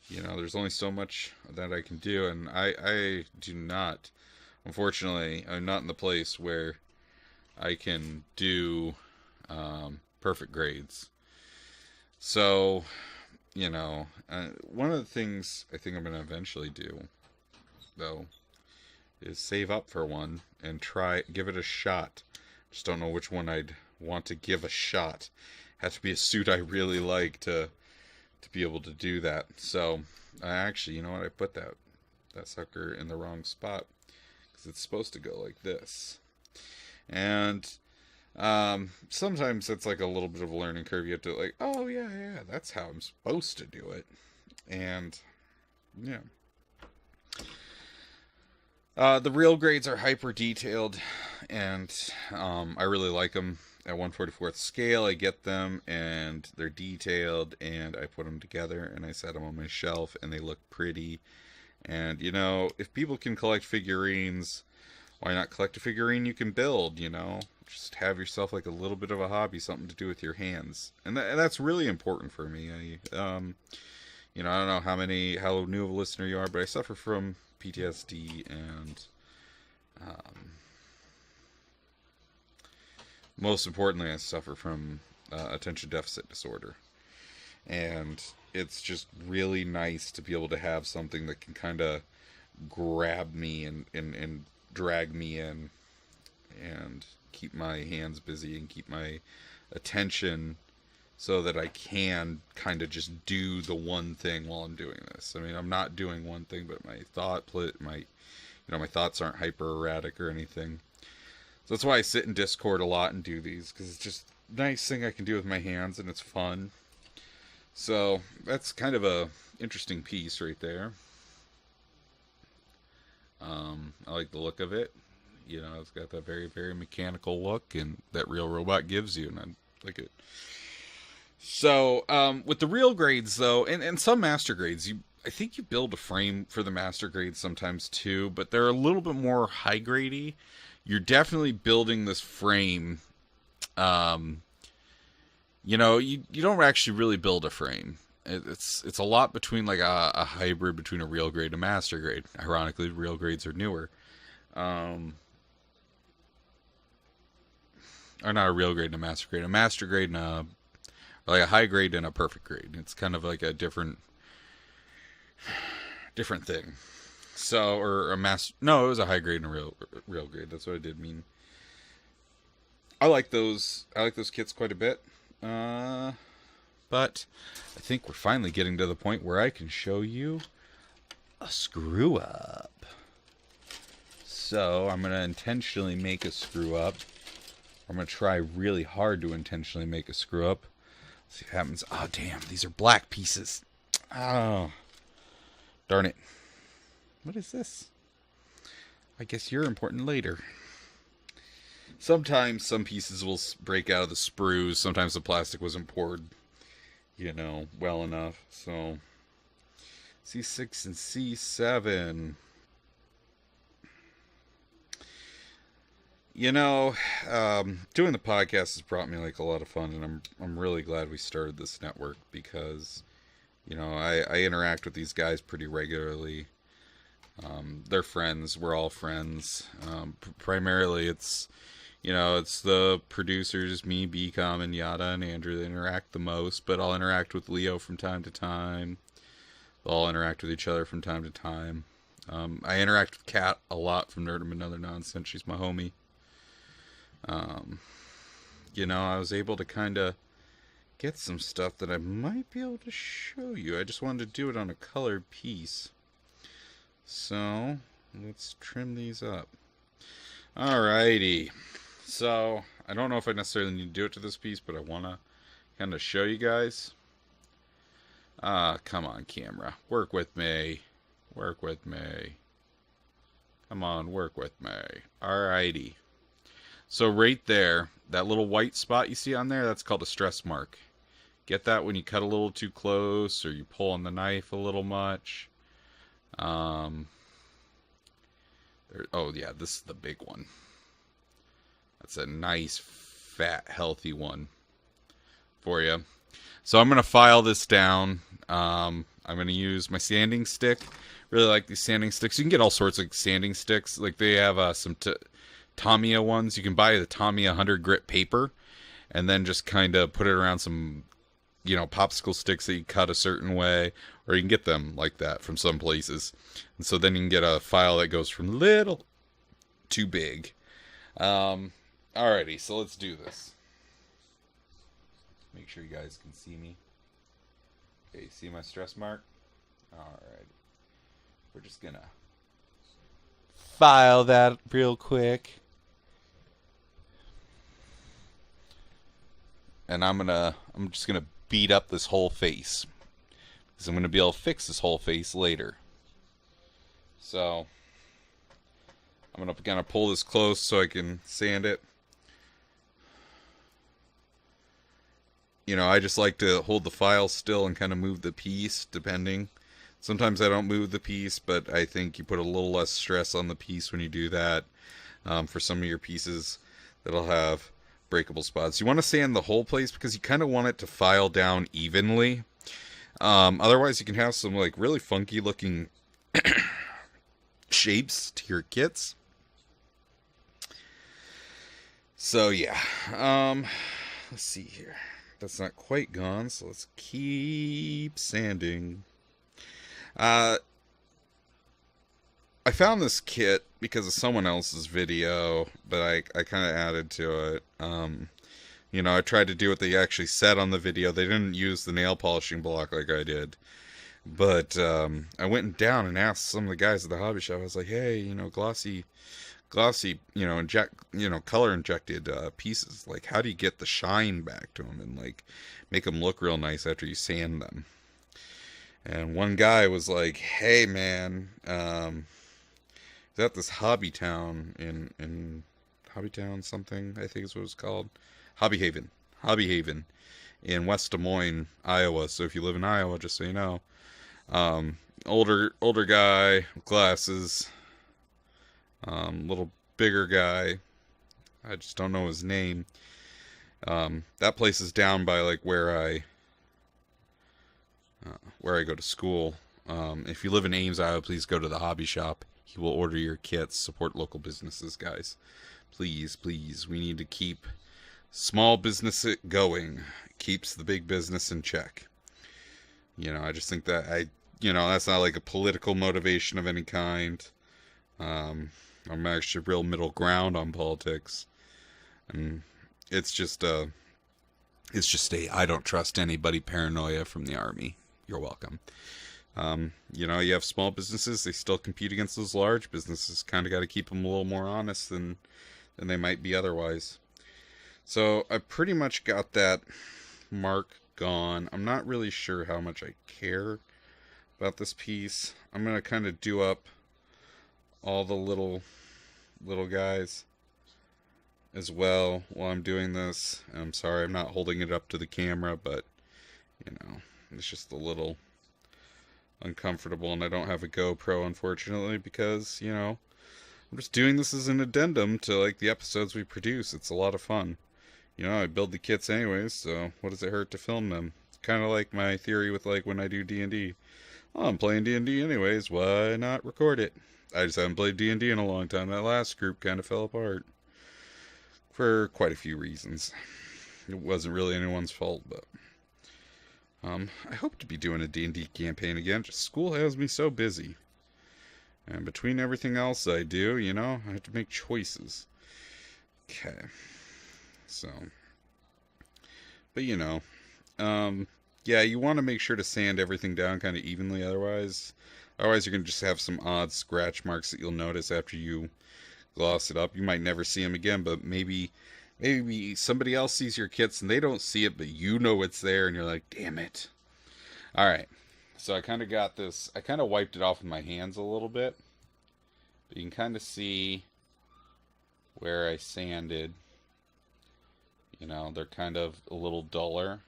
there's only so much that I can do, and I do not, unfortunately, I'm not in the place where I can do perfect grades. So, one of the things I think I'm going to eventually do, though, is save up for one and give it a shot. Just don't know which one I'd want to give a shot. Has to be a suit I really like to be able to do that. So I actually, I put that sucker in the wrong spot, because it's supposed to go like this. And sometimes it's like a little bit of a learning curve. You have to like, oh yeah, that's how I'm supposed to do it. And yeah. The real grades are hyper detailed, and I really like them. At 1/44th scale, I get them, and they're detailed, and I put them together, and I set them on my shelf, and they look pretty. And, if people can collect figurines, why not collect a figurine you can build, Just have yourself like a little bit of a hobby, something to do with your hands. And that's really important for me. I don't know how new of a listener you are, but I suffer from PTSD, and most importantly, I suffer from attention deficit disorder. And it's just really nice to be able to have something that can kind of grab me and drag me in and keep my hands busy and keep my attention, so that I can kind of just do the one thing while I'm doing this. I mean, I'm not doing one thing, but my thoughts aren't hyper erratic or anything. So that's why I sit in Discord a lot and do these, because it's just a nice thing I can do with my hands, and it's fun. So that's kind of a interesting piece right there. I like the look of it. It's got that very, very mechanical look, and that Real Robot gives you, and I like it. So, with the real grades, though, and some master grades, I think you build a frame for the master grades sometimes, too, but they're a little bit more high-grade-y. You're definitely building this frame. You don't actually really build a frame. It's a lot between like a hybrid between a real grade and a master grade. Ironically, real grades are newer. or not a real grade and a master grade. A master grade and like a high grade and a perfect grade. It's kind of like a different thing. So, or a master. No, it was a high grade and a real grade. That's what I did mean. I like those. I like those kits quite a bit. But I think we're finally getting to the point where I can show you a screw up. So I'm going to intentionally make a screw up. I'm going to try really hard to intentionally make a screw up. Let's see what happens. Oh, damn. These are black pieces. Oh. Darn it. What is this? I guess you're important later. Sometimes some pieces will break out of the sprues. Sometimes the plastic wasn't poured, well enough. So, C6 and C7. Doing the podcast has brought me like a lot of fun, and I'm really glad we started this network because, I interact with these guys pretty regularly. They're friends. We're all friends. Primarily, it's the producers, me, BCom, and Yada, and Andrew that interact the most, but I'll interact with Leo from time to time. They'll all interact with each other from time to time. I interact with Kat a lot from Nerdum and Other Nonsense. She's my homie. I was able to kind of get some stuff that I might be able to show you. I just wanted to do it on a colored piece. So, let's trim these up. Alrighty. So, I don't know if I necessarily need to do it to this piece, but I want to kind of show you guys. Come on, camera. Work with me. Work with me. Come on, work with me. Alrighty. So right there, that little white spot you see on there, that's called a stress mark. Get that when you cut a little too close or you pull on the knife a little much. Oh yeah, this is the big one. That's a nice, fat, healthy one for you. So I'm going to file this down. I'm going to use my sanding stick. Really like these sanding sticks. You can get all sorts of sanding sticks. Like they have some Tamiya ones. You can buy the Tamiya 100 grit paper and then just kind of put it around some, popsicle sticks that you cut a certain way. Or you can get them like that from some places. And so then you can get a file that goes from little to big. Alrighty, so let's do this. Make sure you guys can see me. Okay, see my stress mark? Alright. We're just gonna file that real quick. And I'm just gonna beat up this whole face. Because I'm gonna be able to fix this whole face later. So I'm gonna kind of pull this close so I can sand it. I just like to hold the file still and kind of move the piece, depending. Sometimes I don't move the piece, but I think you put a little less stress on the piece when you do that. For some of your pieces that'll have breakable spots. You want to sand the whole place because you kind of want it to file down evenly. Otherwise, you can have some like really funky looking shapes to your kits. So yeah, let's see here. That's not quite gone, so let's keep sanding. I found this kit because of someone else's video, but I kind of added to it. I tried to do what they actually said on the video. They didn't use the nail polishing block like I did. But I went down and asked some of the guys at the hobby shop. I was like, hey, glossy, color injected pieces. Like, how do you get the shine back to them and like make them look real nice after you sand them? And one guy was like, hey man, is at this hobby town in Hobby Town something, I think is what it's called. Hobby Haven in West Des Moines, Iowa. So if you live in Iowa, just so you know. Older guy, glasses, little bigger guy. I just don't know his name. That place is down by like where I go to school. If you live in Ames, Iowa, please go to the hobby shop. He will order your kits. Support local businesses, guys. Please, please. We need to keep Small business it going keeps the big business in check. I just think that that's not like a political motivation of any kind. I'm actually real middle ground on politics, and it's just a I don't trust anybody paranoia from the army. You're welcome. You have small businesses, they still compete against those large businesses. Kind of got to keep them a little more honest than they might be otherwise. So I pretty much got that mark gone. I'm not really sure how much I care about this piece. I'm going to kind of do up all the little guys as well while I'm doing this. And I'm sorry I'm not holding it up to the camera, but it's just a little uncomfortable, and I don't have a GoPro, unfortunately, because I'm just doing this as an addendum to like the episodes we produce. It's a lot of fun. I build the kits anyways, so what does it hurt to film them? It's kind of like my theory with like when I do D&D. Well, I'm playing D&D anyways, why not record it? I just haven't played D&D in a long time. That last group kind of fell apart for quite a few reasons. It wasn't really anyone's fault, but I hope to be doing a D&D campaign again. Just school has me so busy. And between everything else I do, I have to make choices. Okay. So, but yeah, you want to make sure to sand everything down kind of evenly, otherwise you're going to just have some odd scratch marks that you'll notice after you gloss it up. You might never see them again, but maybe somebody else sees your kits and they don't see it, but you know it's there, and you're like, damn it. Alright, so I kind of got this, I kind of wiped it off with my hands a little bit, but you can kind of see where I sanded. They're kind of a little duller.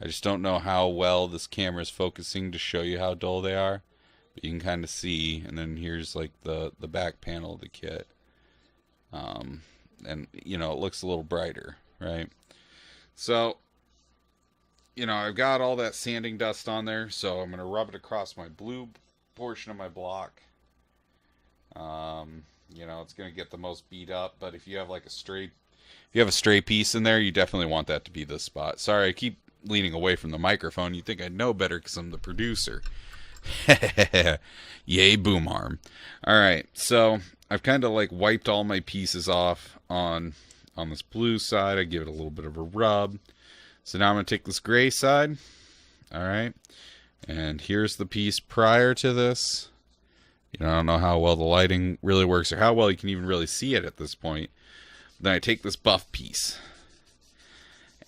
I just don't know how well this camera is focusing to show you how dull they are. But you can kind of see, and then here's like the back panel of the kit. And, it looks a little brighter, right? So, I've got all that sanding dust on there, so I'm going to rub it across my blue portion of my block. It's going to get the most beat up, but if you have like a stray piece in there, you definitely want that to be the spot. Sorry, I keep leaning away from the microphone. You think I know better because I'm the producer. Yay, boom arm. Alright, so I've kind of like wiped all my pieces off on this blue side. I give it a little bit of a rub. So now I'm going to take this gray side. Alright, and here's the piece prior to this. I don't know how well the lighting really works or how well you can even really see it at this point. Then I take this buff piece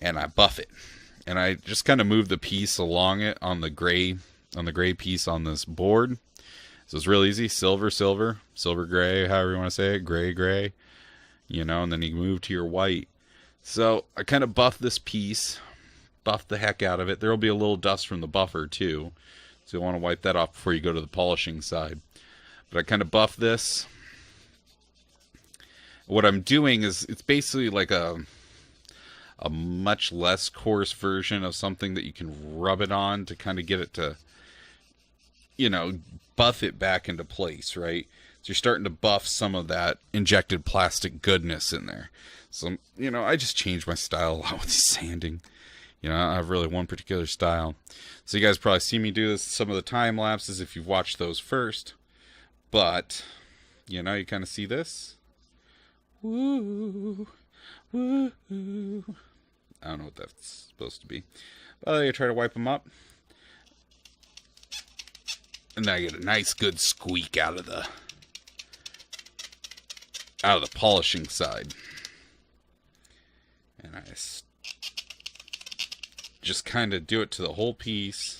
and I buff it, and I just kind of move the piece along it on the gray piece on this board. So it's real easy. Silver, gray, however you want to say it, gray, and then you move to your white. So I kind of buff this piece, buff the heck out of it. There will be a little dust from the buffer too, so you want to wipe that off before you go to the polishing side. But I kind of buff this. What I'm doing is, it's basically like a much less coarse version of something that you can rub it on to kind of get it to, buff it back into place, right? So you're starting to buff some of that injected plastic goodness in there. So, I just changed my style a lot with sanding. I have really one particular style. So you guys probably see me do this, some of the time lapses if you've watched those first. But, you kind of see this. Woo, woo. I don't know what that's supposed to be. But I try to wipe them up. And then I get a nice good squeak out of the polishing side. And I just kind of do it to the whole piece.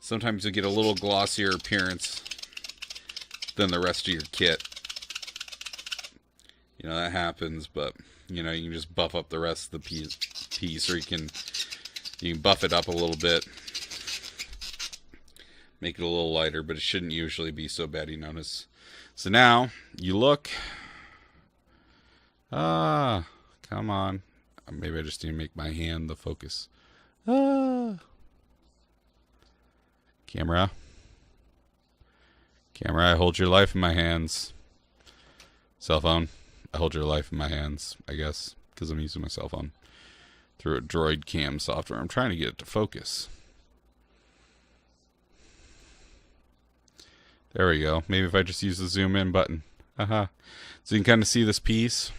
Sometimes you get a little glossier appearance than the rest of your kit. That happens, but you can just buff up the rest of the piece, or you can buff it up a little bit, make it a little lighter, but it shouldn't usually be so bad you notice. So now you look. Come on. Maybe I just need to make my hand the focus. Camera, I hold your life in my hands. Cell phone, I hold your life in my hands, I guess, because I'm using my cell phone through a Droid Cam software. I'm trying to get it to focus. There we go. Maybe if I just use the zoom in button. Haha. So you can kind of see this piece.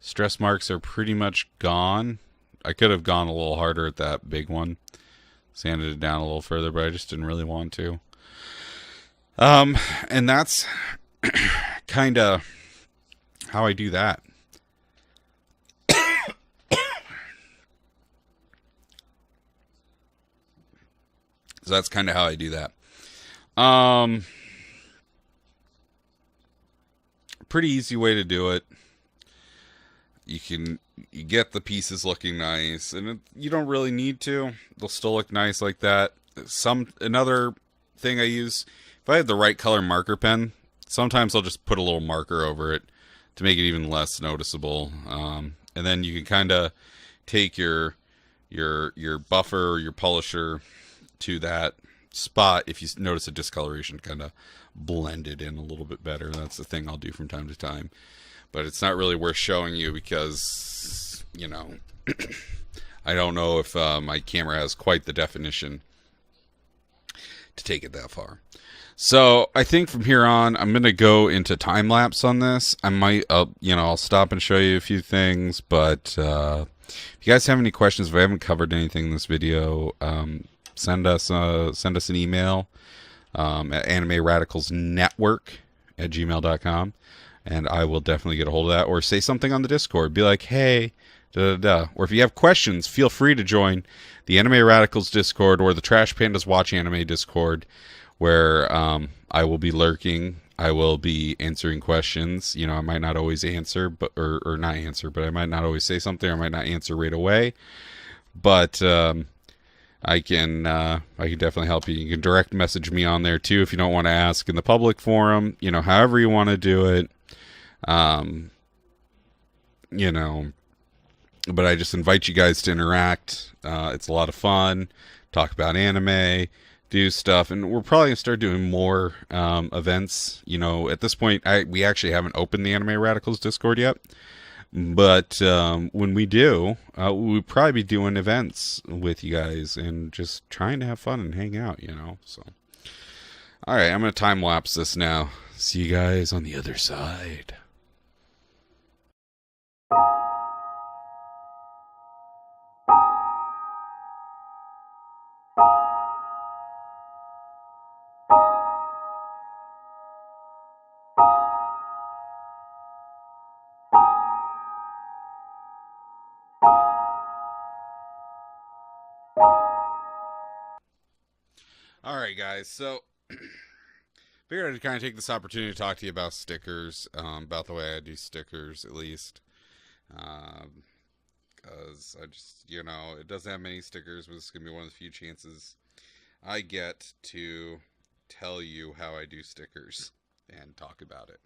Stress marks are pretty much gone. I could have gone a little harder at that big one. Sanded it down a little further, but I just didn't really want to. And that's kind of how I do that. So that's kind of how I do that. Pretty easy way to do it. You get the pieces looking nice, and you don't really need to. They'll still look nice like that. Another thing I use, if I have the right color marker pen, sometimes I'll just put a little marker over it to make it even less noticeable. And then you can kind of take your buffer or your polisher to that spot. If you notice a discoloration, kind of blend it in a little bit better. That's the thing I'll do from time to time, but it's not really worth showing you because, you know, I don't know if my camera has quite the definition to take it that far. So I think from here on, I'm going to go into time lapse on this. I might, I'll stop and show you a few things, but if you guys have any questions, if I haven't covered anything in this video, send us an email at animeradicalsnetwork@gmail.com, and I will definitely get a hold of that, or say something on the Discord. Be like, hey, da da da. Or if you have questions, feel free to join the Anime Radicals Discord or the Trash Pandas Watch Anime Discord, where I will be lurking. I will be answering questions. You know, I might not always answer, but or not answer, but I might not always say something. I might not answer right away, but I can definitely help you. You can direct message me on there too if you don't want to ask in the public forum. You know, however you want to do it. You know, but I just invite you guys to interact. It's a lot of fun. Talk about anime, do stuff, and we're probably gonna start doing more events. You know, at this point, we actually haven't opened the Anime Radicals Discord yet. But when we do, we'll probably be doing events with you guys and just trying to have fun and hang out, you know. So, all right, I'm going to time lapse this now. See you guys on the other side. All right, guys. So, figured I'd kind of take this opportunity to talk to you about stickers, about the way I do stickers, at least. Because I just, you know, it doesn't have many stickers, but this is going to be one of the few chances I get to tell you how I do stickers and talk about it.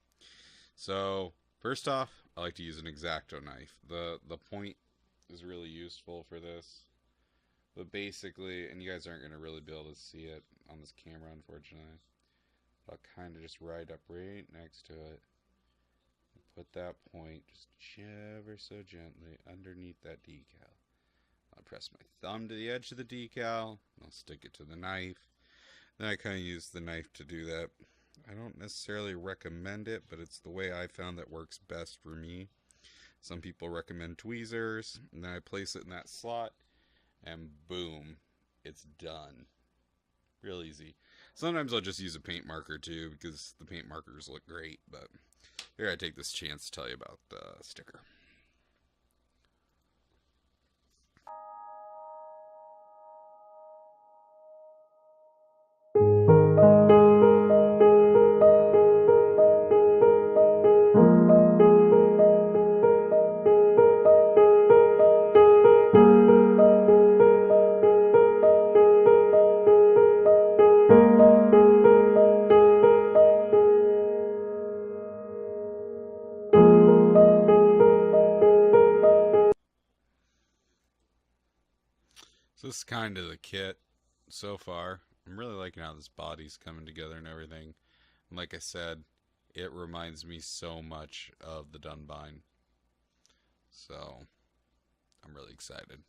So, first off, I like to use an X-Acto knife. The point is really useful for this. But basically, and you guys aren't going to really be able to see it on this camera, unfortunately. I'll kind of just ride up right next to it. And put that point just ever so gently underneath that decal. I'll press my thumb to the edge of the decal. I'll stick it to the knife. Then I kind of use the knife to do that. I don't necessarily recommend it, but it's the way I found that works best for me. Some people recommend tweezers. And then I place it in that slot. And boom, it's done. Real easy. Sometimes I'll just use a paint marker too, because the paint markers look great. But here I take this chance to tell you about the sticker. So this is kind of the kit so far. I'm really liking how this body's coming together and everything. And like I said, it reminds me so much of the Dunbine. So, I'm really excited.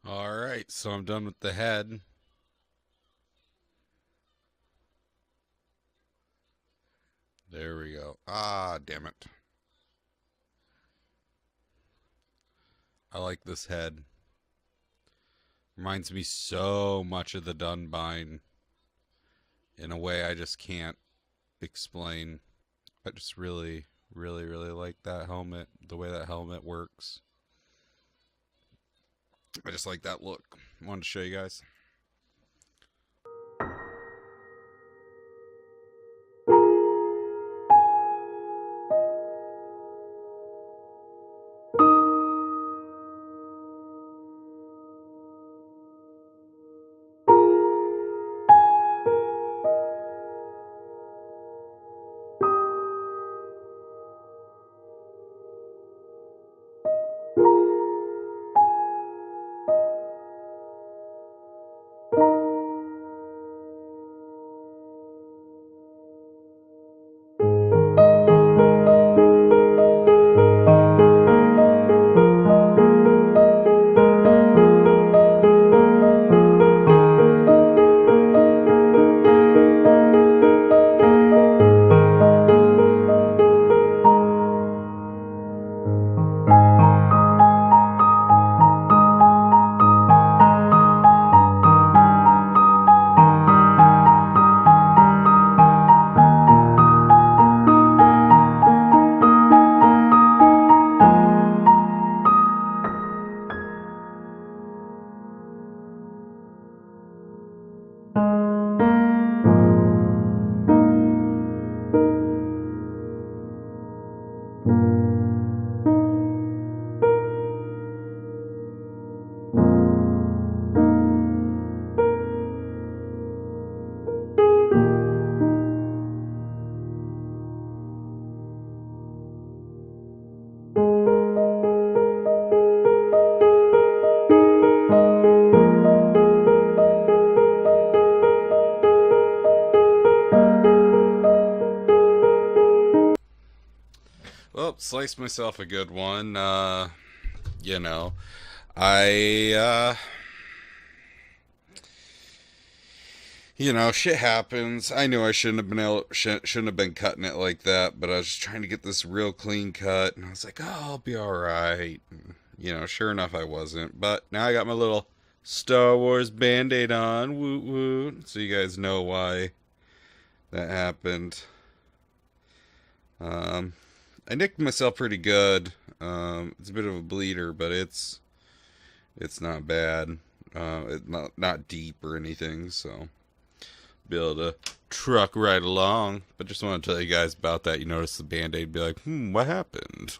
Alright, so I'm done with the head. There we go. Ah, damn it. I like this head. Reminds me so much of the Dunbine in a way I just can't explain. I just really, really, really like that helmet, the way that helmet works. I just like that look. I wanted to show you guys. Well, sliced myself a good one. You know, I, shit happens. I knew I shouldn't have been cutting it like that, but I was just trying to get this real clean cut, and I was like, oh, I'll be all right. And, sure enough, I wasn't. But now I got my little Star Wars Band-Aid on, woot woot, so you guys know why that happened. I nicked myself pretty good. It's a bit of a bleeder, but it's not bad. It's not deep or anything, so be able to truck right along. But just want to tell you guys about that. You notice the Band-Aid, be like, what happened?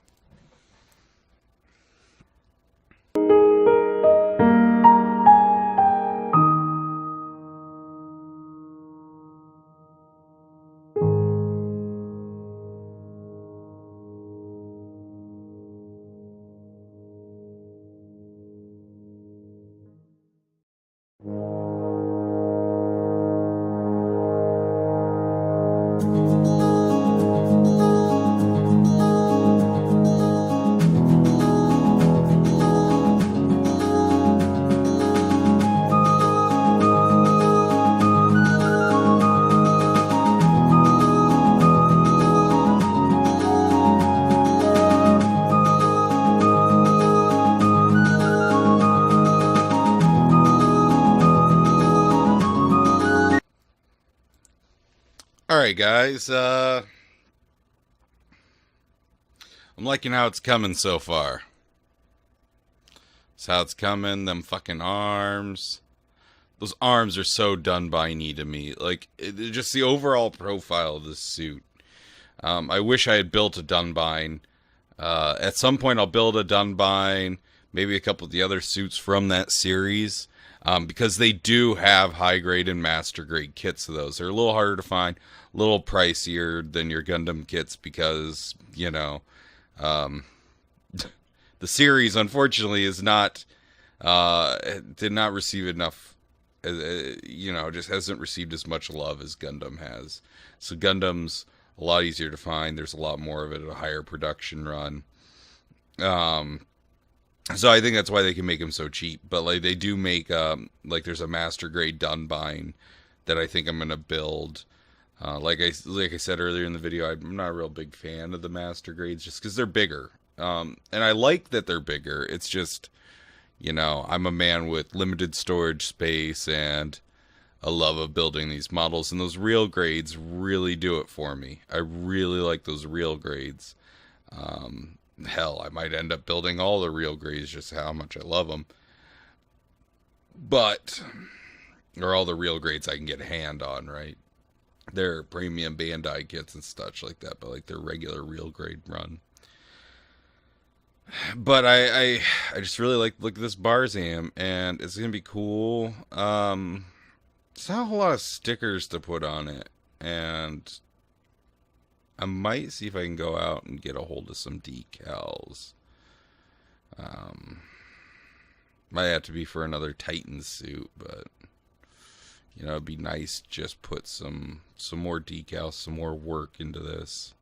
Alright guys, I'm liking how it's coming so far. That's how it's coming. Them fucking arms. Those arms are so Dunbine-y to me. Like, just the overall profile of this suit. I wish I had built a Dunbine. At some point, I'll build a Dunbine. Maybe a couple of the other suits from that series. Because they do have high grade and master grade kits of those. They're a little harder to find. A little pricier than your Gundam kits because, you know... the series, unfortunately, is not... did not receive enough... just hasn't received as much love as Gundam has. So Gundam's a lot easier to find. There's a lot more of it at a higher production run. So I think that's why they can make them so cheap. But like they do make there's a master grade Dunbine that I think I'm gonna build. Like I said earlier in the video, I'm not a real big fan of the master grades just because they're bigger. And I like that they're bigger. It's just, I'm a man with limited storage space and a love of building these models, and those real grades really do it for me. I really like those real grades. Hell, I might end up building all the real grades just how much I love them. Or all the real grades I can get a hand on, right? They're premium Bandai kits and such like that, but like their regular real grade run. But I just really look at this Barzam, and it's gonna be cool. There's not a whole lot of stickers to put on it, and I might see if I can go out and get a hold of some decals. Might have to be for another Titan suit, but it'd be nice to just put some more decals, some more work into this.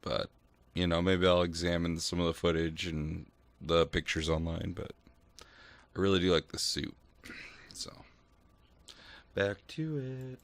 But maybe I'll examine some of the footage and the pictures online, but I really do like this suit. So, back to it.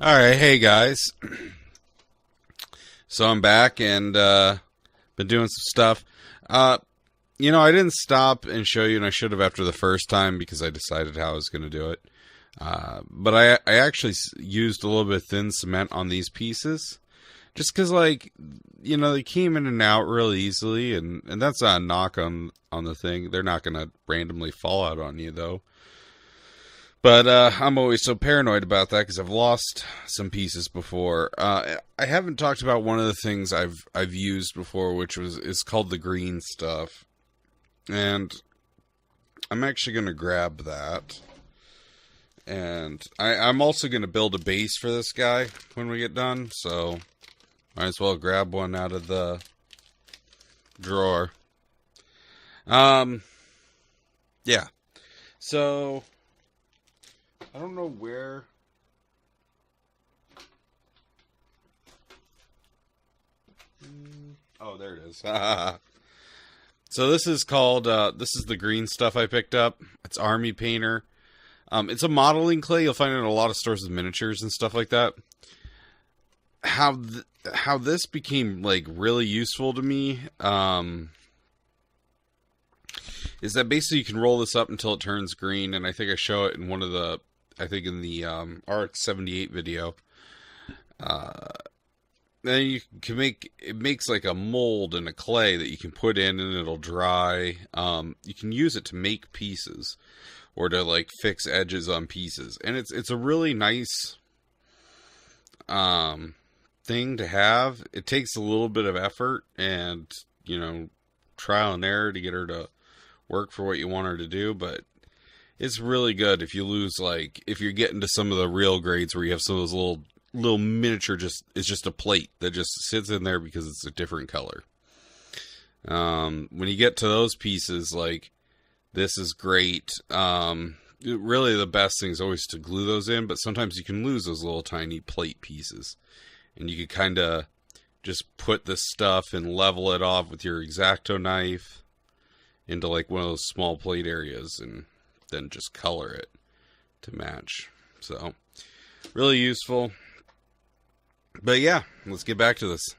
All right, hey guys. So I'm back and been doing some stuff. I didn't stop and show you, and I should have after the first time because I decided how I was going to do it. But I actually used a little bit of thin cement on these pieces, just because, they came in and out real easily, and that's not a knock on the thing. They're not going to randomly fall out on you, though. But I'm always so paranoid about that because I've lost some pieces before. I haven't talked about one of the things I've used before, which is called the green stuff, and I'm actually going to grab that. And I'm also going to build a base for this guy when we get done, so might as well grab one out of the drawer. Yeah. So I don't know where. Oh, there it is. So this is called, this is the green stuff I picked up. It's Army Painter. It's a modeling clay. You'll find it in a lot of stores with miniatures and stuff like that. How this became, really useful to me, is that basically you can roll this up until it turns green, and I think I show it in one of the, in the RX-78 video. Then you can it makes like a mold and a clay that you can put in and it'll dry. You can use it to make pieces or to fix edges on pieces. And it's a really nice thing to have. It takes a little bit of effort and, trial and error to get her to work for what you want her to do, but it's really good if you lose, if you're getting to some of the real grades where you have some of those little miniature, it's just a plate that just sits in there because it's a different color. When you get to those pieces, this is great. Really the best thing is always to glue those in, but sometimes you can lose those little tiny plate pieces. And you could kind of just put this stuff and level it off with your X-Acto knife into one of those small plate areas and then just color it to match. So really useful. But yeah, let's get back to this.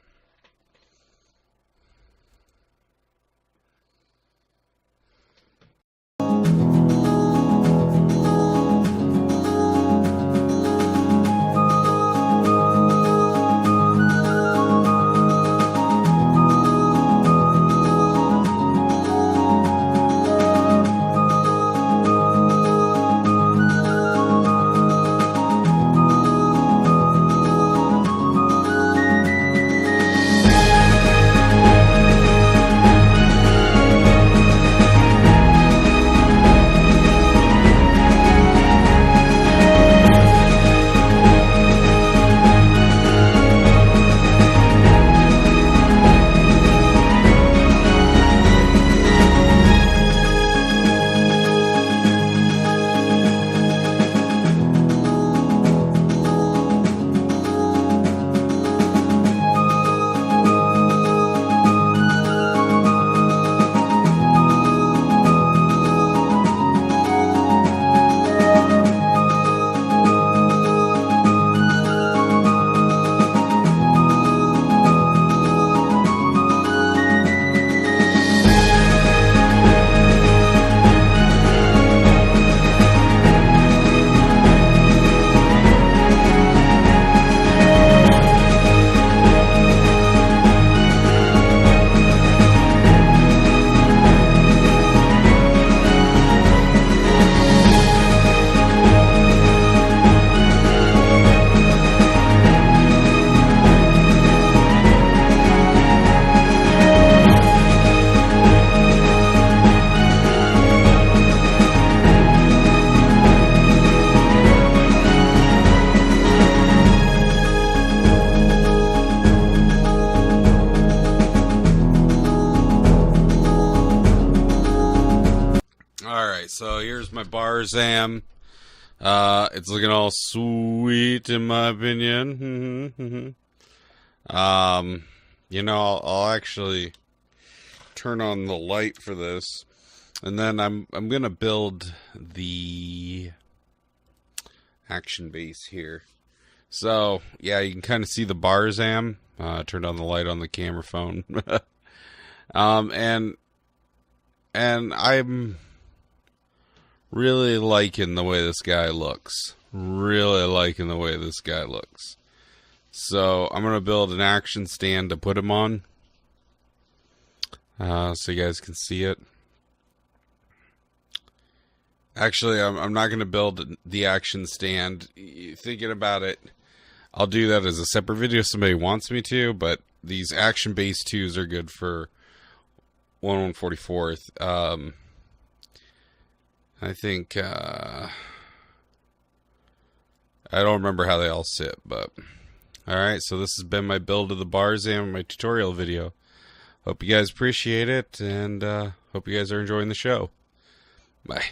So here's my Barzam. It's looking all sweet in my opinion. I'll actually turn on the light for this, and then I'm gonna build the action base here. So, yeah, you can kind of see the Barzam. Turned on the light on the camera phone. And I'm really liking the way this guy looks. Really liking the way this guy looks. So, I'm going to build an action stand to put him on. So you guys can see it. Actually, I'm not going to build the action stand. Thinking about it, I'll do that as a separate video if somebody wants me to, but these action base 2s are good for 1/144th. I think, I don't remember how they all sit, but alright, so this has been my build of the Barzam, my tutorial video. Hope you guys appreciate it, and hope you guys are enjoying the show. Bye.